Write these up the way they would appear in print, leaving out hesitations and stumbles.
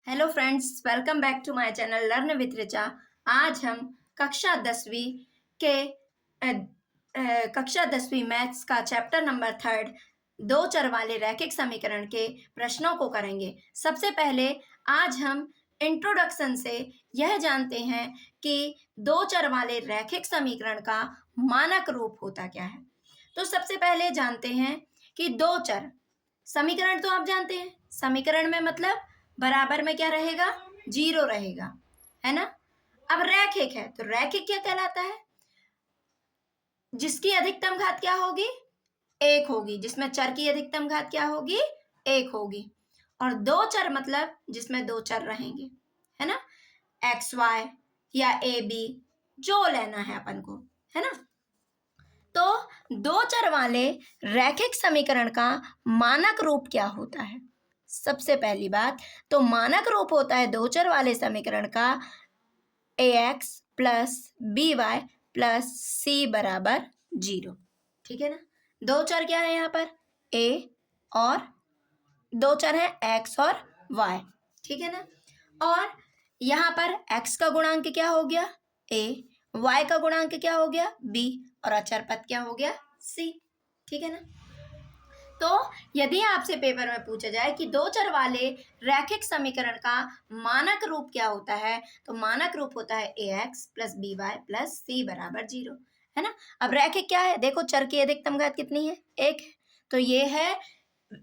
Hello friends, welcome back to my channel learn with Richa. आज हम कक्षा 10वीं के कक्षा 10वीं मैथ्स का चैप्टर नंबर 3 दो चर वाले रैखिक समीकरण के प्रश्नों को करेंगे। सबसे पहले आज हम इंट्रोडक्शन से यह जानते हैं कि दो चर वाले रैखिक समीकरण का मानक रूप होता क्या है। तो सबसे पहले जानते हैं कि दो चर समीकरण तो आप जानते हैं, समीकरण में मतलब बराबर में क्या रहेगा, 0 रहेगा, है ना। अब रैखिक है तो रैखिक क्या कहलाता है, जिसकी अधिकतम घात क्या होगी, 1 होगी, जिसमें चर की अधिकतम घात क्या होगी, 1 होगी। और दो चर मतलब जिसमें दो चर रहेंगे, है ना, एक्स वाई या ए बी, जो लेना है अपन को, है ना। तो दो चर वाले रैखिक समीकरण का मानक रूप क्या होता है। सबसे पहली बात तो मानक रूप होता है दो चर वाले समीकरण का ax plus b y plus c बराबर 0। ठीक है ना। दो चर क्या है यहाँ पर, a और दो चर है x और y। ठीक है ना। और यहाँ पर x का गुणांक क्या हो गया a, y का गुणांक क्या हो गया b और अचर पद क्या हो गया c। ठीक है ना। तो यदि आपसे पेपर में पूछा जाए कि दो चर वाले रैखिक समीकरण का मानक रूप क्या होता है, तो मानक रूप होता है ax plus b y plus c बराबर 0, है ना। अब रैखिक क्या है, देखो चर की अधिकतम घात कितनी है, 1 है, तो ये है,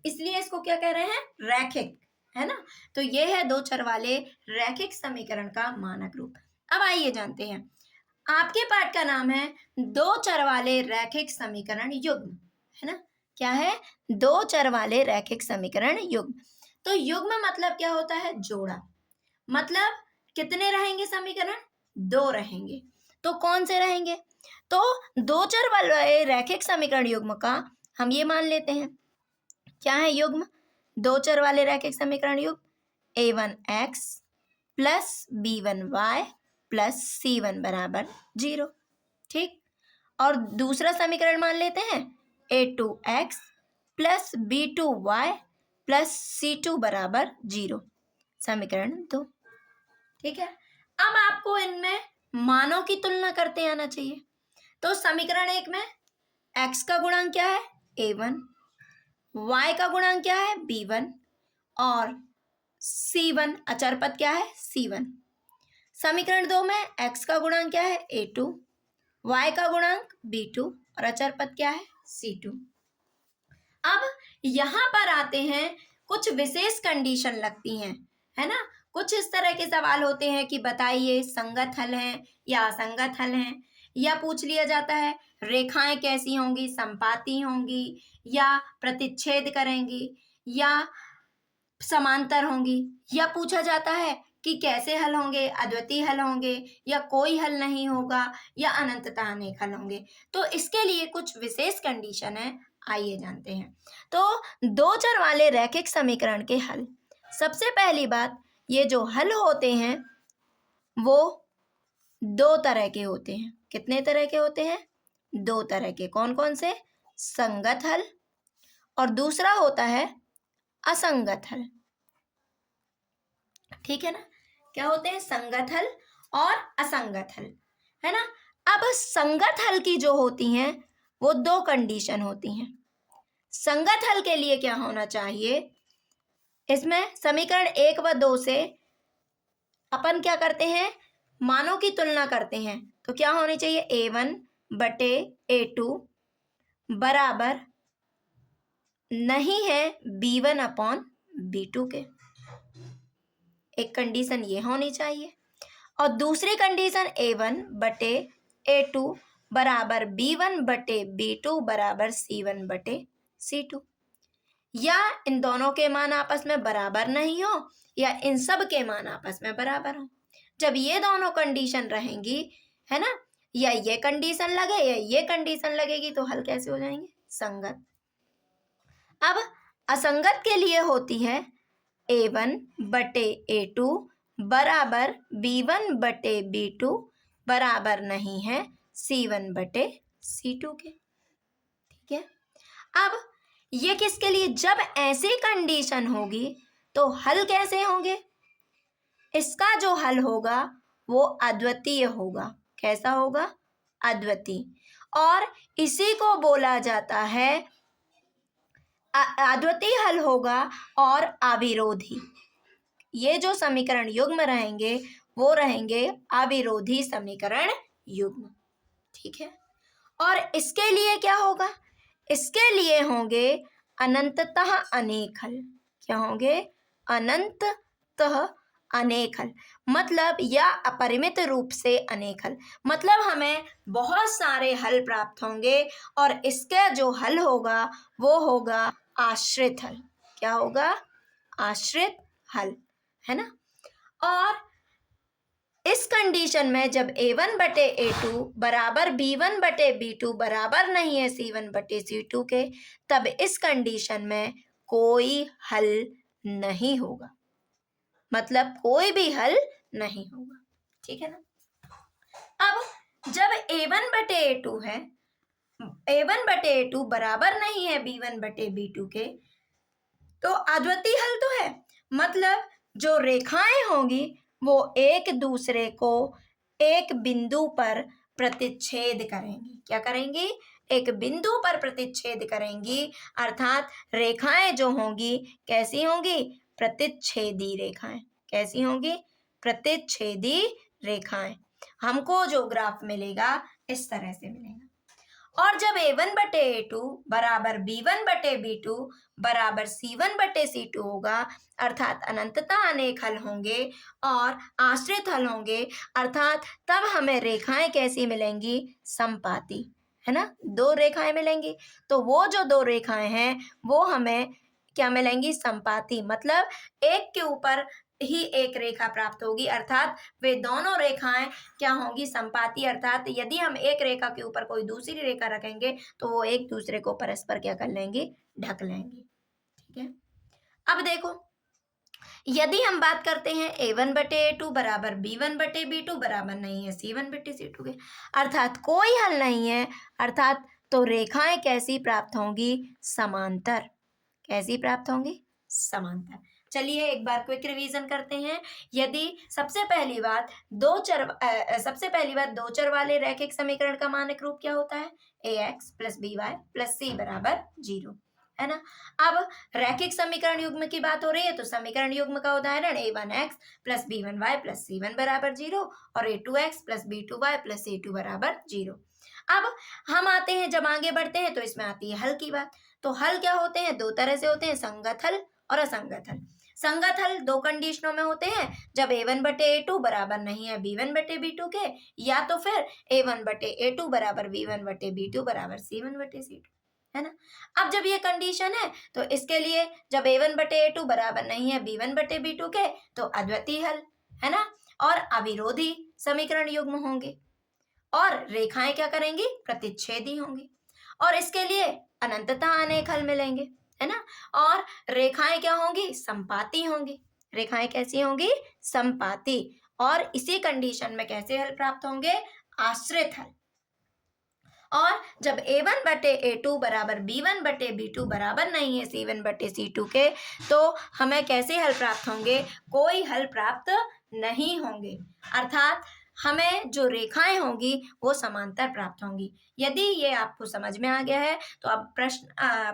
इसलिए इसको क्या कह रहे हैं, रैखिक, है ना। तो ये है दो चर वाले रैखिक समीकरण का मानक रूप। अब आइए जानते हैं, आपके पाठ का नाम है दो चर वाले रैखिक समीकरण युग्म, है ना। क्या है, दो चर वाले रैखिक समीकरण युग्म। तो युग्म मतलब क्या होता है, जोड़ा, मतलब कितने रहेंगे समीकरण, दो रहेंगे। तो कौन से रहेंगे, तो दो चर वाले रैखिक समीकरण युग्म का हम ये मान लेते हैं, क्या है युग्म, दो चर वाले रैखिक समीकरण युग्म a1x plus b1y plus c1 बराबर 0। ठीक। और दूसरा समीकरण मान लेते हैं a2x plus b2y plus c2 बराबर 0, समीकरण 2। ठीक है। अब आपको इनमें मानों की तुलना करते आना चाहिए। तो समीकरण 1 में x का गुणांक क्या है a1, y का गुणांक क्या है b1 और c1 अचर पद क्या है c1। समीकरण 2 में x का गुणांक क्या है a2, y का गुणांक b2 और अचर पद क्या है c2। अब यहां पर आते हैं, कुछ विशेष कंडीशन लगती हैं, है ना। कुछ इस तरह के सवाल होते हैं कि बताइए संगत हल हैं या असंगत हल हैं, या पूछ लिया जाता है रेखाएं कैसी होंगी, संपाती होंगी या प्रतिच्छेद करेंगी या समांतर होंगी, या पूछा जाता है कि कैसे हल होंगे, अद्वितीय हल होंगे या कोई हल नहीं होगा या अनंतता अनेक हल होंगे। तो इसके लिए कुछ विशेष कंडीशन है, आइए जानते हैं। तो दो चर वाले रैखिक समीकरण के हल, सबसे पहली बात, ये जो हल होते हैं वो दो तरह के होते हैं। कितने तरह के होते हैं, दो तरह के। कौन कौन से, संगत हल और दूसरा होता है असंगत हल। ठीक है ना। क्या होते हैं, संगत हल और असंगत हल, है ना। अब संगत हल की जो होती हैं वो दो कंडीशन होती हैं। संगत हल के लिए क्या होना चाहिए, इसमें समीकरण 1 व 2 से अपन क्या करते हैं, मानों की तुलना करते हैं। तो क्या होनी चाहिए, a1 बटे a2 बराबर नहीं है b1 अपॉन b2 के, एक कंडीशन ये होनी चाहिए। और दूसरी कंडीशन a1 बटे a2 बराबर b1 बटे b2 बराबर c1 बटे c2, या इन दोनों के मान आपस में बराबर नहीं हो या इन सब के मान आपस में बराबर हो। जब ये दोनों कंडीशन रहेंगी, है ना, या ये कंडीशन लगे या ये कंडीशन लगेगी, तो हल कैसे हो जाएंगे, संगत। अब असंगत के लिए होती है a1 बटे a2 बराबर b1 बटे b2 बराबर नहीं है c1 बटे c2 के। ठीक है। अब ये किसके लिए, जब ऐसी कंडीशन होगी तो हल कैसे होंगे, इसका जो हल होगा वो अद्वितीय होगा। कैसा होगा? अद्वितीय। और इसी को बोला जाता है अद्वितीय हल होगा और अविरोधी। ये जो समीकरण युग्म रहेंगे वो रहेंगे अविरोधी समीकरण युग्म। ठीक है। और इसके लिए क्या होगा? इसके लिए होंगे अनंततः अनेक हल। क्या होंगे? अनंततः अनेक हल, मतलब या अपरिमित रूप से अनेक हल, मतलब हमें बहुत सारे हल प्राप्त होंगे और इसका जो हल होगा वो होगा आश्रित हल। क्या होगा? आश्रित हल, है ना। और इस कंडीशन में जब a1 बटे a2 बराबर b1 बटे b2 बराबर नहीं है c1 बटे c2 के, तब इस कंडीशन में कोई हल नहीं होगा, मतलब कोई भी हल नहीं होगा। ठीक है ना। अब जब a1 बटे a2 है, a1 बटे a2 बराबर नहीं है b1 बटे b2 के, तो अद्वितीय हल तो है, मतलब जो रेखाएं होंगी वो एक दूसरे को एक बिंदु पर प्रतिच्छेद करेंगी। क्या करेंगी? एक बिंदु पर प्रतिच्छेद करेंगी, अर्थात रेखाएं जो होंगी कैसी होंगी? प्रतिच्छेदी रेखाएं। कैसी होंगी? प्रतिच्छेदी रेखाएं। हमको जो ग्राफ मिलेगा इस तरह से मिलेगा। और जब a1 बटे a2 बराबर b1 बटे b2 बराबर c1 बटे c2 होगा, अर्थात अनंतता अनेक हल होंगे और आश्रित हल होंगे, अर्थात तब हमें रेखाएं कैसी मिलेंगी? संपाती, है ना। दो रेखाएं मिलेंगी, तो वो जो दो रेखाएं हैं वो हमें क्या मिलेंगी? संपाती, मतलब एक के ऊपर ही एक रेखा प्राप्त होगी, अर्थात वे दोनों रेखाएं क्या होंगी? संपाती, अर्थात यदि हम एक रेखा के ऊपर कोई दूसरी रेखा रखेंगे तो वो एक दूसरे को परस्पर क्या कर लेंगे? ढक लेंगे। ठीक है। अब देखो, यदि हम बात करते हैं a1 बटे a2 बराबर b1 बटे b2 बराबर नहीं है c1 बटे c2 के, अर्थात कोई हल नहीं है, अर्थात तो रेखाएं कैसी प्राप्त होंगी? समांतर। कैसी प्राप्त होंगी? समांतर। चलिए एक बार क्विक रिवीजन करते हैं। यदि सबसे पहली बात दो चर वाले रैखिक समीकरण का मानक रूप क्या होता है? ax plus by plus c बराबर 0, है ना। अब रैखिक समीकरण युग्म की बात हो रही है, तो समीकरण युग्म का उदाहरण a1x plus b1y plus c1 बराबर 0 और a2x plus b2y plus c2 बराबर 0। अब हम आते हैं, जब आगे बढ़ते हैं तो इसमें आती है हल की बात। तो हल क्या होते हैं? दो तरह से होते हैं, संगत हल और असंगत हल। संगत हल दो कंडीशनों में होते हैं, जब a1 बटे a2 बराबर नहीं है b1 बटे b2 के, या तो फिर a1 बटे a2 बराबर b1 बटे b2 बराबर c1 बटे c2, है ना। अब जब ये कंडीशन है तो इसके लिए जब a1 बटे a2 बराबर नहीं है b1 बटे b2 के, तो अद्वितीय हल, है ना, और अविरोधी समीकरण युग्म होंगे और रेखाएं क्या करेंगी? प्रतिच्छेदी होंगी। और इसके लिए अनंतता अनेक हल मिलेंगे, है ना। और रेखाएं क्या होंगी? संपाती होंगी। रेखाएं कैसी होंगी? संपाती। और इसी कंडीशन में कैसे हल प्राप्त होंगे? आश्रित हल। और जब a1 बटे a2 बराबर b1 बटे b2 बराबर नहीं है c1 बटे c2 के, तो हमें कैसे हल प्राप्त होंगे? कोई हल प्राप्त नहीं होंगे, अर्थात हमें जो रेखाएं होंगी वो समांतर प्राप्त होंगी। यदि ये आपको समझ में आ गया है तो अब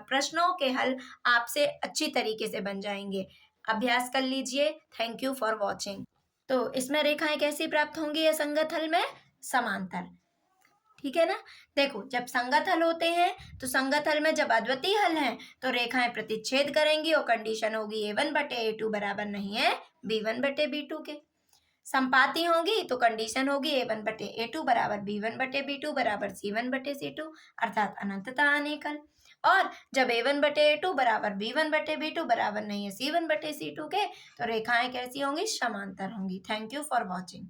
प्रश्नों के हल आपसे अच्छी तरीके से बन जाएंगे। अभ्यास कर लीजिए। Thank you for watching. तो इसमें रेखाएं कैसी प्राप्त होंगी? असंगत हल में समांतर। ठीक है ना। देखो, जब संगत हल होते हैं तो संगत हल में जब अद्वितीय हल है तो रेखाएं प्रतिच्छेद करेंगी और कंडीशन होगी a1 बटे a2 बराबर नहीं है b1 बटे b2 के। संपाती होंगी तो कंडीशन होगी a1 बटे a2 बराबर b1 बटे b2 बराबर c1 बटे c2, अर्थात अनंतता अनेक हल। और जब a1 बटे a2 बराबर b1 बटे b2 बराबर नहीं है c1 बटे c2 के, तो रेखाएं कैसी होंगी? समांतर होंगी। Thank you for watching.